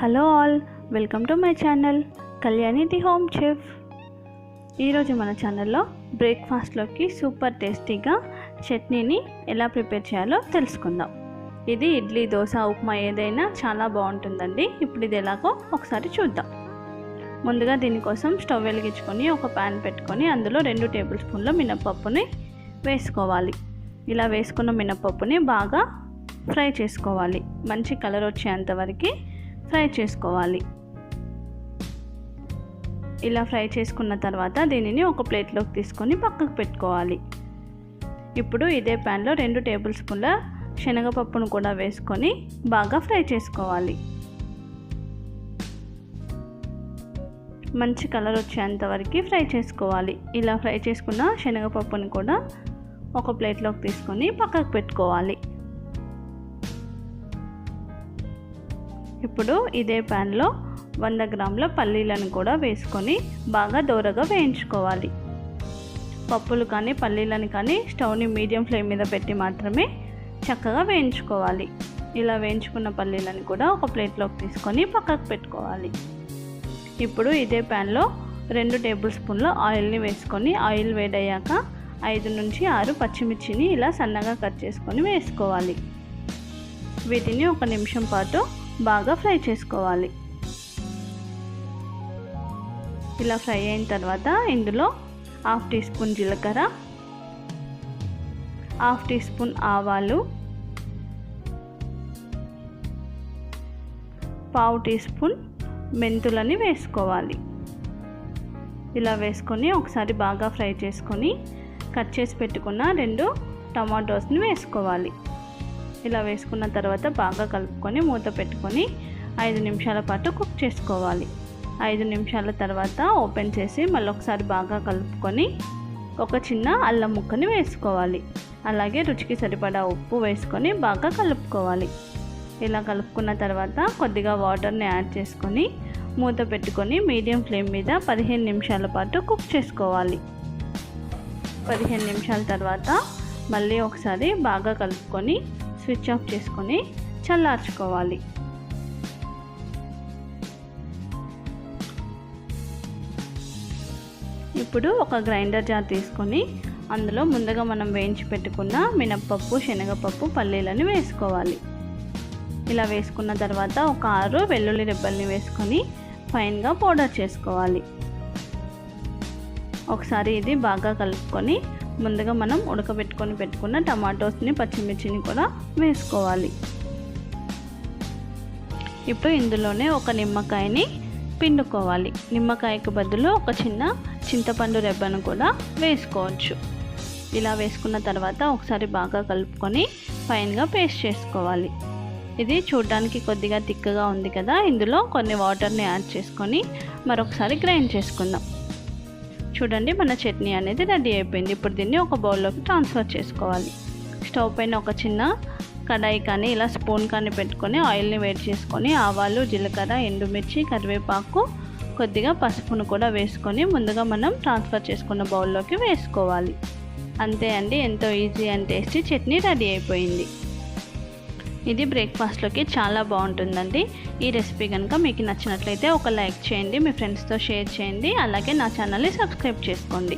Hello all, welcome to my channel Kalyani the home chef. ఈరోజు మన ఛానల్లో బ్రేక్ఫాస్ట్లోకి సూపర్ టేస్టీగా చట్నీని ఎలా ప్రిపేర్ చేయాలో తెలుసుకుందాం. ఇది ఇడ్లీ, దోశ, ఉప్మా ఏదైనా చాలా బాగుంటుందండి. ఇప్పుడు ఇది ఎలాగో ఒకసారి చూద్దాం. ముందుగా దీనికోసం స్టవ్ వెలిగించుకొని ఒక ప్యాన్ పెట్టుకొని అందులో 2 టేబుల్ స్పూన్ల మినపప్పుని వేసుకోవాలి. ఇలా వేసుకున్న మినపప్పుని బాగా ఫ్రై చేసుకోవాలి. మంచి కలర్ వచ్చేంత వరకు ఫ్రై చేసుకోవాలి. ఇలా ఫ్రై చేసుకున్న తర్వాత దీనిని ఒక ప్లేట్లోకి తీసుకొని పక్కకు పెట్టుకోవాలి. ఇప్పుడు ఇదే ప్యాన్లో 2 టేబుల్ స్పూన్ల శనగపప్పును కూడా వేసుకొని బాగా ఫ్రై చేసుకోవాలి. మంచి కలర్ వచ్చేంత వరకు ఫ్రై చేసుకోవాలి. ఇలా ఫ్రై చేసుకున్న శనగపప్పుని కూడా ఒక ప్లేట్లోకి తీసుకొని పక్కకు పెట్టుకోవాలి. ఇప్పుడు ఇదే ప్యాన్లో 100 గ్రాముల పల్లీలను కూడా వేసుకొని బాగా దోరగా వేయించుకోవాలి. పప్పులు కానీ పల్లీలను కానీ స్టవ్ని మీడియం ఫ్లేమ్ మీద పెట్టి మాత్రమే చక్కగా వేయించుకోవాలి. ఇలా వేయించుకున్న పల్లీలను కూడా ఒక ప్లేట్లోకి తీసుకొని పక్కకు పెట్టుకోవాలి. ఇప్పుడు ఇదే ప్యాన్లో 2 టేబుల్ స్పూన్ల ఆయిల్ని వేసుకొని ఆయిల్ వేడయ్యాక 5 నుంచి 6 పచ్చిమిర్చిని ఇలా సన్నగా కట్ చేసుకొని వేసుకోవాలి. వీటిని 1 నిమిషం పాటు బాగా ఫ్రై చేసుకోవాలి. ఇలా ఫ్రై అయిన తర్వాత ఇందులో 1/2 టీ స్పూన్ జీలకర్ర, 1/2 టీ స్పూన్ ఆవాలు, 1/2 టీ స్పూన్ మెంతులని వేసుకోవాలి. ఇలా వేసుకొని ఒకసారి బాగా ఫ్రై చేసుకొని కట్ చేసి పెట్టుకున్న 2 టమాటోస్ని వేసుకోవాలి. ఇలా వేసుకున్న తర్వాత బాగా కలుపుకొని మూత పెట్టుకొని 5 నిమిషాల పాటు కుక్ చేసుకోవాలి. 5 నిమిషాల తర్వాత ఓపెన్ చేసి మళ్ళీ ఒకసారి బాగా కలుపుకొని ఒక చిన్న అల్లం ముక్కని వేసుకోవాలి. అలాగే రుచికి సరిపడా ఉప్పు వేసుకొని బాగా కలుపుకోవాలి. ఇలా కలుపుకున్న తర్వాత కొద్దిగా వాటర్ని యాడ్ చేసుకొని మూత పెట్టుకొని మీడియం ఫ్లేమ్ మీద 15 నిమిషాల పాటు కుక్ చేసుకోవాలి. 15 నిమిషాల తర్వాత మళ్ళీ ఒకసారి బాగా కలుపుకొని స్విచ్ ఆఫ్ చేసుకొని చల్లార్చుకోవాలి. ఇప్పుడు ఒక గ్రైండర్ జార్ తీసుకొని అందులో ముందుగా మనం వేయించి పెట్టుకున్న మినప్పప్పు, శనగపప్పు, పల్లీలను వేసుకోవాలి. ఇలా వేసుకున్న తర్వాత ఒక 6 వెల్లుల్లి రెబ్బల్ని వేసుకొని ఫైన్గా పౌడర్ చేసుకోవాలి. ఒకసారి ఇది బాగా కలుపుకొని ముందుగా మనం ఉడకబెట్టుకొని పెట్టుకున్న టమాటోస్ని, పచ్చిమిర్చిని కూడా వేసుకోవాలి. ఇప్పుడు ఇందులోనే ఒక నిమ్మకాయని పిండుకోవాలి. నిమ్మకాయకు బదులు ఒక చిన్న చింతపండు రెబ్బను కూడా వేసుకోవచ్చు. ఇలా వేసుకున్న తర్వాత ఒకసారి బాగా కలుపుకొని ఫైన్గా పేస్ట్ చేసుకోవాలి. ఇది చూడడానికి కొద్దిగా తిక్కగా ఉంది కదా, ఇందులో కొన్ని వాటర్ని యాడ్ చేసుకొని మరొకసారి గ్రైండ్ చేసుకుందాం. చూడండి, మన చట్నీ అనేది రెడీ అయిపోయింది. ఇప్పుడు దీన్ని ఒక బౌల్లోకి ట్రాన్స్ఫర్ చేసుకోవాలి. స్టవ్ పైన ఒక చిన్న కడాయి కానీ ఇలా స్పూన్ కానీ పెట్టుకొని ఆయిల్ని వేడి చేసుకొని ఆవాలు, జీలకర్ర, ఎండుమిర్చి, కరివేపాకు, కొద్దిగా పసుపును కూడా వేసుకొని ముందుగా మనం ట్రాన్స్ఫర్ చేసుకున్న బౌల్లోకి వేసుకోవాలి. అంతే అండి, ఎంతో easy and tasty chutney ready అయిపోయింది. ఇది బ్రేక్ఫాస్ట్లోకి చాలా బాగుంటుందండి. ఈ రెసిపీ కనుక మీకు నచ్చినట్లయితే ఒక లైక్ చేయండి, మీ ఫ్రెండ్స్తో షేర్ చేయండి, అలాగే నా ఛానల్ని సబ్స్క్రైబ్ చేసుకోండి.